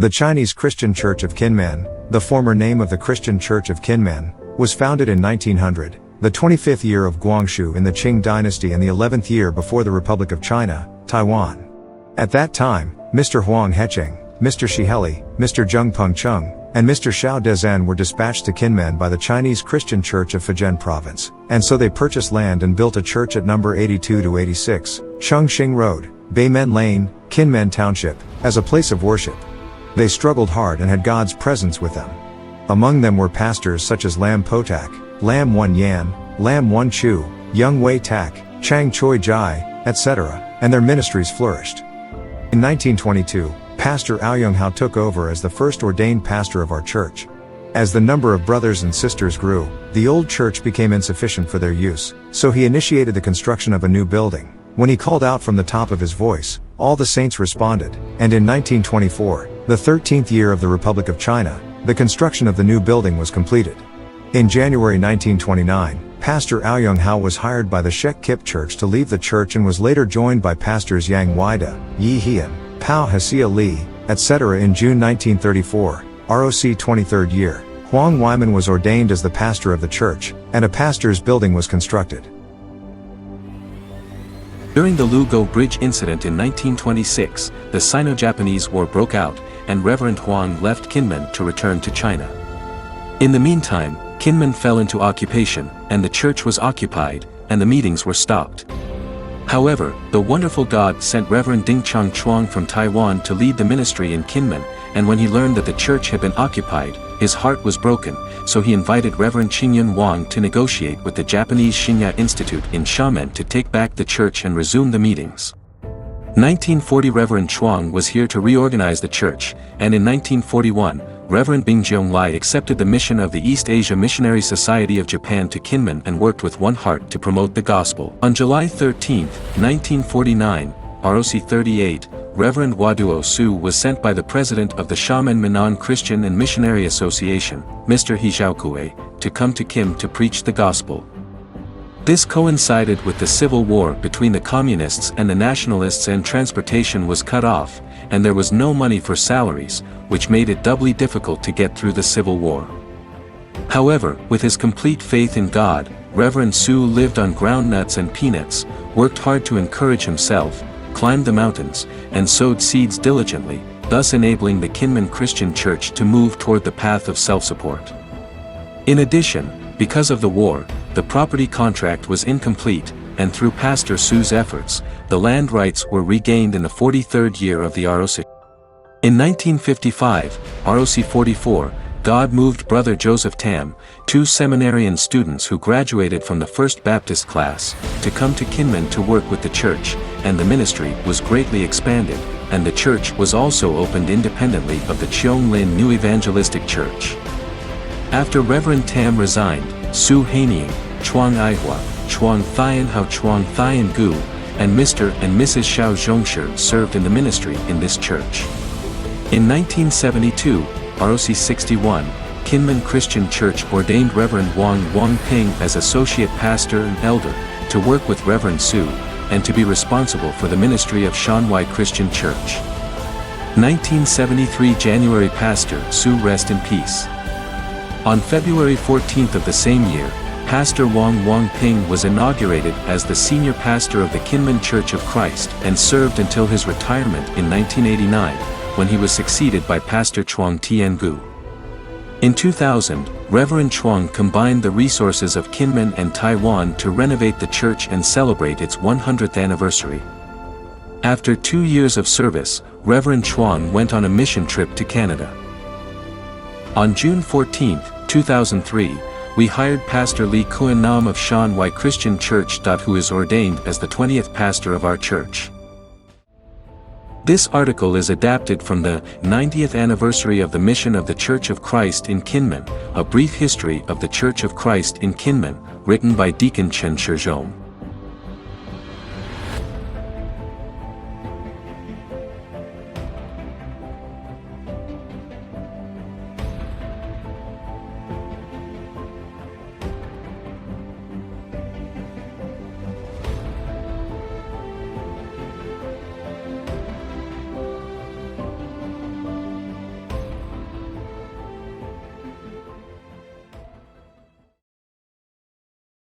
The Chinese Christian Church of Kinmen, the former name of the Christian Church of Kinmen, was founded in 1900, the 25th year of Guangxu in the Qing dynasty and the 11th year before the Republic of China, Taiwan. At that time, Mr. Huang Hecheng, Mr. Shiheli, Mr. Zheng Pengcheng, and Mr. Xiao Dezhen were dispatched to Kinmen by the Chinese Christian Church of Fujian Province, and so they purchased land and built a church at number 82-86, Chengxing Road, Beimen Lane, Kinmen Township, as a place of worship. They struggled hard and had God's presence with them. Among them were pastors such as Lam Potak, Lam Wen Yan, Lam Wen Chu, Young Wei Tak, Chang Choi Jai, etc., and their ministries flourished. In 1922, Pastor Aoyong Hao took over as the first ordained pastor of our church. As the number of brothers and sisters grew, the old church became insufficient for their use, so he initiated the construction of a new building. When he called out from the top of his voice, all the saints responded, and in 1924, the 13th year of the Republic of China, the construction of the new building was completed. In January 1929, Pastor Aoyong Hao was hired by the Shek Kip Church to leave the church and was later joined by Pastors Yang Weida, Yi Hian, Pao Hasia Li, etc. In June 1934, ROC 23rd year, Huang Weiman was ordained as the pastor of the church, and a pastor's building was constructed. During the Lugo Bridge incident in 1926, the Sino-Japanese War broke out, and Reverend Huang left Kinmen to return to China. In the meantime, Kinmen fell into occupation, and the church was occupied, and the meetings were stopped. However, the wonderful God sent Reverend Ding Chang Chuang from Taiwan to lead the ministry in Kinmen, and when he learned that the church had been occupied, his heart was broken, so he invited Reverend Qingyun Wang to negotiate with the Japanese Shinya Institute in Xiamen to take back the church and resume the meetings. 1940 Reverend Chuang was here to reorganize the church, and in 1941, Reverend Bing Zhonglai accepted the mission of the East Asia Missionary Society of Japan to Kinmen and worked with one heart to promote the gospel. On July 13, 1949, ROC 38, Reverend Waduo Su was sent by the president of the Kinmen Christian and Missionary Association, Mr. He Xiaokue, to come to Kim to preach the gospel. This coincided with the civil war between the communists and the nationalists, and transportation was cut off, and there was no money for salaries, which made it doubly difficult to get through the civil war. However, with his complete faith in God, Reverend Su lived on groundnuts and peanuts, worked hard to encourage himself, climbed the mountains, and sowed seeds diligently, thus enabling the Kinmen Christian Church to move toward the path of self-support. In addition, because of the war, the property contract was incomplete, and through Pastor Su's efforts, the land rights were regained in the 43rd year of the ROC. In 1955, ROC 44, God moved Brother Joseph Tam, two seminarian students who graduated from the First Baptist class, to come to Kinmen to work with the church, and the ministry was greatly expanded, and the church was also opened independently of the Cheonglin New Evangelistic Church. After Reverend Tam resigned, Su Haining, Chuang Aihua, Chuang Thian Hao, Chuang Thian Gu, and Mr. and Mrs. Xiao Zhongshi served in the ministry in this church. In 1972, ROC 61, Kinmen Christian Church ordained Reverend Wang Ping as associate pastor and elder, to work with Reverend Su, and to be responsible for the ministry of Shanwai Christian Church. 1973 January Pastor Su rest in peace. On February 14th of the same year, Pastor Wang Ping was inaugurated as the senior pastor of the Kinmen Church of Christ and served until his retirement in 1989, when he was succeeded by Pastor Chuang Tiangu. In 2000, Reverend Chuang combined the resources of Kinmen and Taiwan to renovate the church and celebrate its 100th anniversary. After 2 years of service, Reverend Chuang went on a mission trip to Canada. On June 14, 2003, we hired Pastor Li Kuan Nam of Shanwai Christian Church, who is ordained as the 20th pastor of our church. This article is adapted from the 90th anniversary of the mission of the Church of Christ in Kinmen, a brief history of the Church of Christ in Kinmen, written by Deacon Chen Shizhong.